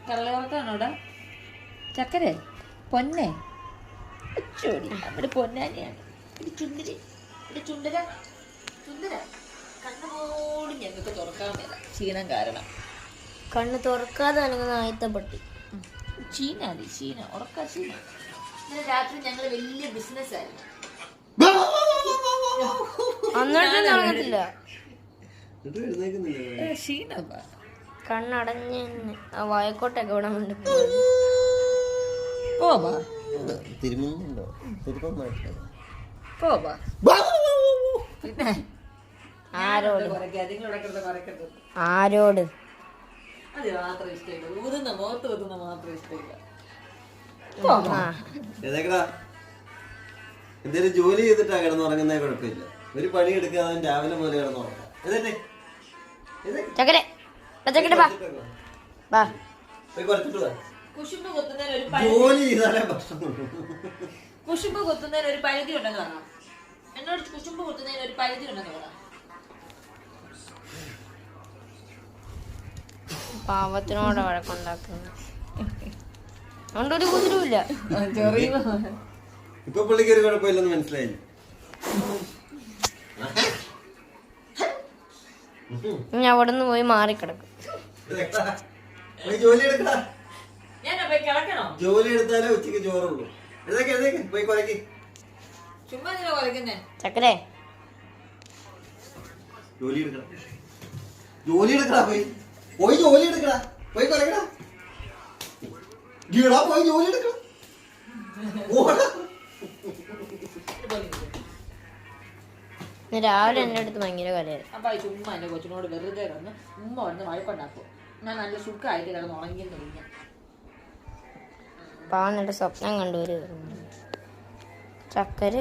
കള്ളവർക്കാണോടാ ചക്കര പൊന്നെ അച്ചോടി നമ്മുടെ പൊന്നാനിയാണ് ഒരു ചുന്ദരി ഒരു ചുണ്ടര ചുന്ദര കണ്ണുപോലും ഞങ്ങൾക്ക് തുറക്കാൻ മേല ക്ഷീണം കാരണം. കണ്ണ് തുറക്കാതെ അനങ്ങുന്ന ആയത്തെ പട്ടി ക്ഷീണ ഉറക്ക ക്ഷീണ. ഇന്നലെ രാത്രി ഞങ്ങൾ വലിയ ബിസിനസ് ആയിരുന്നു. അന്നിട്ടില്ല കണ്ണടഞ്ഞ് വായക്കോട്ടൊക്കെ വിടാൻ വേണ്ടി പോവാ പിന്നെ ആരോട് അത് മാത്രം ഇഷ്ടമില്ല. ഊതുന്ന മുഖത്ത് വെക്കുന്ന മാത്രം ഇഷ്ടമില്ല. എന്തേലും ജോലി ചെയ്തിട്ടാ കിടന്നുറങ്ങുന്ന കുഴപ്പമില്ല. ഒരു പണി എടുക്കാതെ രാവിലെ മുതൽ കിടന്നുറങ്ങാം. ജോലി ചെയ്താലേ ഭക്ഷണം. കുശുമ്പ് കുത്തുന്നതിന് ഒരു പരിധി ഉണ്ടെന്ന് പറയാം. എന്നോട് കുശുമ്പ് കുത്തുന്നതിന് ഒരു പരിധി ഉണ്ടെന്ന് പറയാം. പാവത്തിനോട് വഴക്കുണ്ടാക്കുന്നു. അതുകൊണ്ടൊരു കുതിരുമില്ല. ഇപ്പൊ പുള്ളിക്ക് ഒരു കുഴപ്പമില്ലെന്ന് മനസ്സിലായി. ഞാൻ അവിടെ നിന്ന് പോയി മാറിക്കിടക്കും. ജോലി എടുക്കടാ. ജോലി എടുത്താലേ ഉച്ചക്ക് ചോറുള്ളൂ. പോയി കുറയ്ക്ക്. ചക്കരേ ജോലി എടുക്കടാ. ജോലി എടുക്കടാ. പോയി ജോലി എടുക്കടാ. പോയി കുറയ്ക്കടാ. പോയി ജോലി എടുക്കണം. രാവിലെ എന്റെ അടുത്ത് ഭയങ്കര കലയായിരുന്നു. അപ്പൊ ചുമ്മാ എന്റെ കൊച്ചിനോട് വെറുതെ വന്ന് ഉമ്മ വന്ന് വഴക്കുണ്ടാക്കും. ഞാൻ നല്ല സുഖമായിട്ട് കിടന്ന് ഉണങ്ങിയെന്ന് തോന്നിയ പാവന്റെ സ്വപ്നം കണ്ടുവരും ചക്കര.